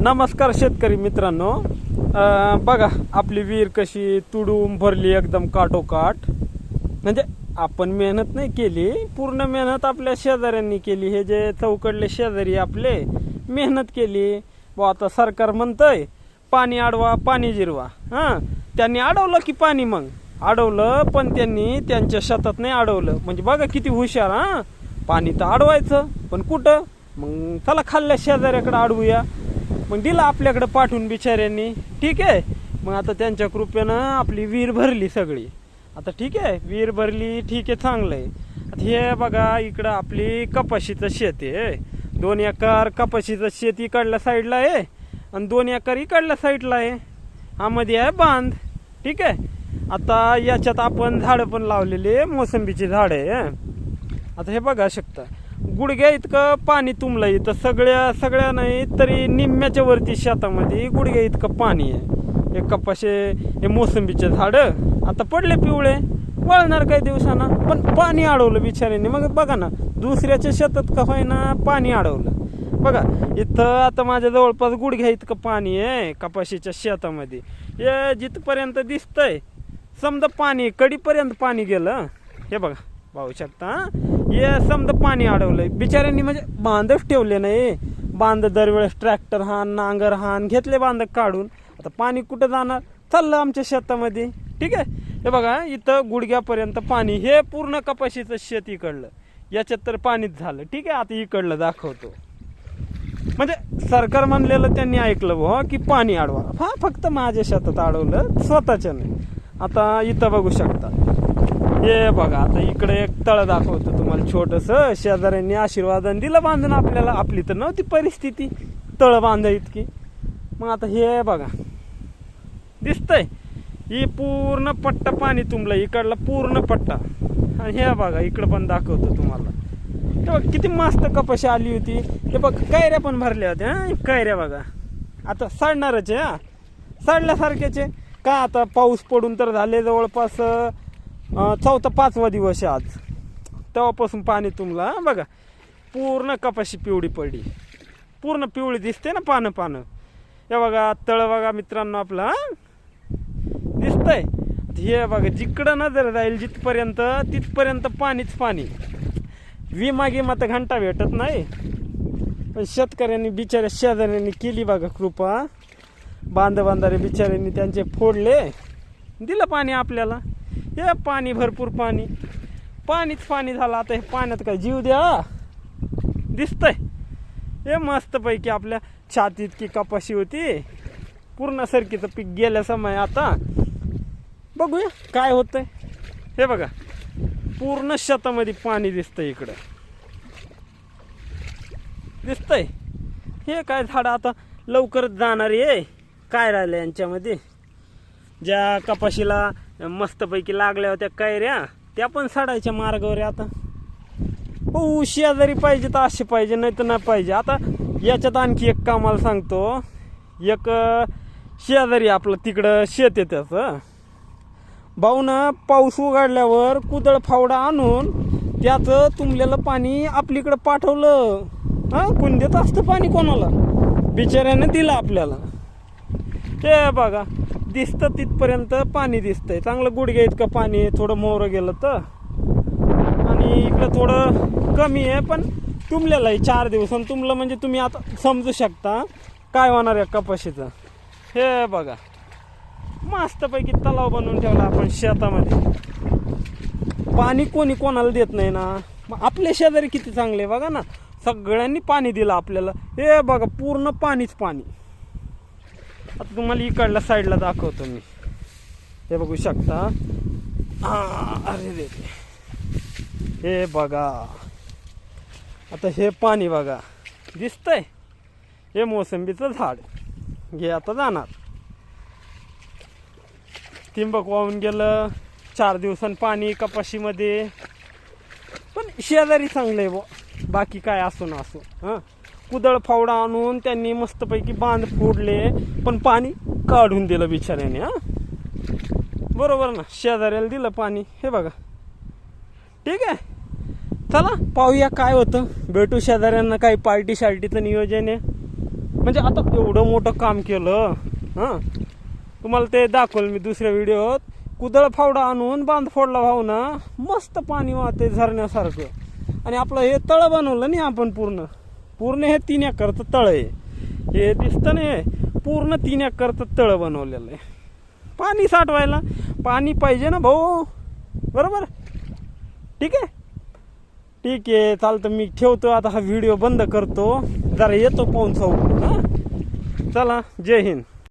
नमस्कार शेतकरी मित्रांनो. बघा आपली विहीर कशी तुडून भरली एकदम काठोकाठ. म्हणजे आपण मेहनत नाही केली, पूर्ण मेहनत आपल्या शेजाऱ्यांनी केली. हे जे चौकडले शेजारी आपले मेहनत केली. आता सरकार म्हणतंय पाणी अडवा पाणी जिरवा. त्यांनी अडवलं की पाणी, मग अडवलं पण त्यांनी त्यांच्या शेतात नाही अडवलं. म्हणजे बघा किती हुशार. पाणी तर अडवायचं पण कुठं, मग चला खाल्ल्या शेजाऱ्याकडे अडवूया. मग दिला आपल्याकडे पाठवून बिचाऱ्यांनी. ठीक आहे, मग आता त्यांच्या कृपेनं आपली विहीर भरली सगळी. आता ठीक आहे, विहीर भरली, ठीक आहे, चांगलं आहे. आता हे बघा इकडं आपली कपाशीचं शेत आहे. 2 एकर कपाशीचं शेत इकडल्या साईडला आहे आणि 2 एकर इकडल्या साईडला आहे. हा मध्ये आहे बांध. ठीक आहे, आता याच्यात आपण झाडं पण लावलेले, मोसंबीची झाडं आहे. आता हे बघा शकता गुडघ्या इतकं पाणी तुंबलं इथं. सगळ्या नाही तरी निम्म्याच्या वरती शेतामध्ये गुडघ्या इतकं पाणी आहे. हे कपाशे, हे मोसंबीचे झाडं आता पडले पिवळे, वळणार काही दिवसांना. पण पाणी अडवलं बिचाऱ्यांनी. मग बघा ना, दुसऱ्याच्या शेतात का होईना पाणी अडवलं. बघा इथं आता माझ्या जवळपास गुडघ्या इतकं पाणी आहे कपाशीच्या शेतामध्ये. हे जिथपर्यंत दिसतंय समजा पाणी कडीपर्यंत पाणी गेलं. हे बघा पाहू शकता. हे समजा पाणी अडवलंय बिचाऱ्यांनी. म्हणजे बांधच ठेवले नाही. बांध दरवेळेस ट्रॅक्टर हाण, नांगर हाण घेतले बांध काढून. आता पाणी कुठं जाणार, चाललं आमच्या शेतामध्ये. ठीक आहे, हे बघा इथं गुडघ्यापर्यंत पाणी. हे पूर्ण कपाशीचं शेत इकडलं, याच्यात तर पाणीच झालं. ठीक आहे, आता इकडलं दाखवतो. म्हणजे सरकार म्हणलेलं त्यांनी ऐकलं बुवा की पाणी अडवा. फक्त माझ्या शेतात अडवलं, स्वतःच्या नाही. आता इथं बघू शकता. हे बघा आता इकडे एक तळ दाखवतो तुम्हाला छोटंसं. शेजाऱ्यांनी आशीर्वादाने दिलं बांधून आपल्याला. आपली तर नव्हती परिस्थिती तळ बांधा इतकी. मग आता हे बघा दिसतंय, ही पूर्ण पट्टा पाणी तुंबलं इकडला पूर्ण पट्टा. आणि हे बघा इकडं पण दाखवतो तुम्हाला. हे बघ किती मस्त कपाशी आली होती. हे बघ कैऱ्या पण भरल्या होत्या. कैऱ्या बघा आता सडणारच आहे. सडल्यासारख्याचे का. आता पाऊस पडून तर झाले जवळपास 4-5वा दिवस आहे आज. तेव्हापासून पाणी तुंबलं. बघा पूर्ण कपाशी पिवळी पडली, पूर्ण पिवळी दिसते ना पानं. हे बघा तळ बघा मित्रांनो आपला दिसतंय. हे बघा जिकडं नजर जाईल जिथपर्यंत तिथपर्यंत पाणीच पाणी. विमा गिमा तर घंटा भेटत नाही. पण शेतकऱ्यांनी बिचाऱ्या शेजाऱ्यांनी केली बघा कृपा. बांधारे बिचाऱ्यांनी त्यांचे फोडले, दिलं पाणी आपल्याला. हे पाणी भरपूर पाणीच पाणी झालं. आता हे पाण्यात काय जीव द्या दिसतंय. हे मस्तपैकी आपल्या छातीत की कपाशी होती. पूर्ण सरकीचं पीक गेल्या समय. आता बघूया काय होतंय. हे बघा पूर्ण शेतामध्ये पाणी दिसतंय इकडं दिसतंय. हे काय झाडं आता लवकरच जाणार आहे. काय राहिलं यांच्यामध्ये, ज्या कपाशीला मस्तपैकी लागल्या होत्या कैऱ्या त्या पण सडायच्या मार्गावर आहे. आता हो शेजारी पाहिजे तर असे पाहिजे, नाही तर नाही पाहिजे. आता याच्यात आणखी एक कामाला सांगतो. एक शेजारी आपलं तिकडं शेत आहे त्याचं. भाऊनं पाऊस उघडल्यावर कुदळ फावडा आणून त्याचं तुंबलेलं पाणी आपलीकडं पाठवलं. कोण देत असतं पाणी कोणाला, बिचाऱ्याने दिलं आपल्याला. ते बघा दिसतं तिथपर्यंत पाणी दिसतंय. चांगलं गुडघ्या इतकं पाणी आहे. थोडं मोहरं गेलं तर, आणि इकडं थोडं कमी आहे पण तुंबलेलं आहे. 4 दिवसांनी तुंबलं म्हणजे तुम्ही आता समजू शकता काय होणार आहे कपाशीचं. हे बघा मस्तपैकी तलाव बनवून ठेवला आपण शेतामध्ये. पाणी कोणी कोणाला देत नाही ना. मग आपले शेजारी किती चांगले बघा ना, सगळ्यांनी पाणी दिलं आपल्याला. हे बघा पूर्ण पाणीच पाणी. आता तुम्हाला इकडल्या साईडला दाखवतो मी. हे बघू शकता. अरे रे, हे बघा आता हे पाणी बघा दिसतंय. हे मोसंबीचं झाड हे आता जाणार. तिंबक वाहून गेलं. 4 दिवसांनी पाणी कपाशीमध्ये. पण शेजारी चांगलं आहे बुवा, बाकी काय असो ना असो. कुदळ फावडा आणून त्यांनी मस्तपैकी बांध फोडले पण पाणी काढून दिलं बिचाऱ्याने. बरोबर ना, शेजाऱ्याला दिलं पाणी. हे बघा ठीक आहे, चला पाहूया काय होतं. भेटू शेजाऱ्यांना. काही पार्टी शार्टीचं नियोजन आहे. म्हणजे आता एवढं मोठं काम केलं. हां, तुम्हाला ते दाखवलं मी दुसऱ्या व्हिडिओत. कुदळ फावडा आणून बांध फोडला भाऊ ना, मस्त पाणी वाहते झरण्यासारखं. आणि आपलं हे तळं बनवलं नाही आपण, पूर्ण हे 3 एकरचं तळं आहे. हे दिसतं नाही, पूर्ण 3 एकरचं तळं बनवलेलं आहे. पाणी साठवायला पाणी पाहिजे ना भाऊ, बरोबर. ठीक आहे, ठीक आहे, चालतं. मी ठेवतो आता, हा व्हिडिओ बंद करतो. जरा येतो पाहून साऊ. हां, चला, जय हिंद.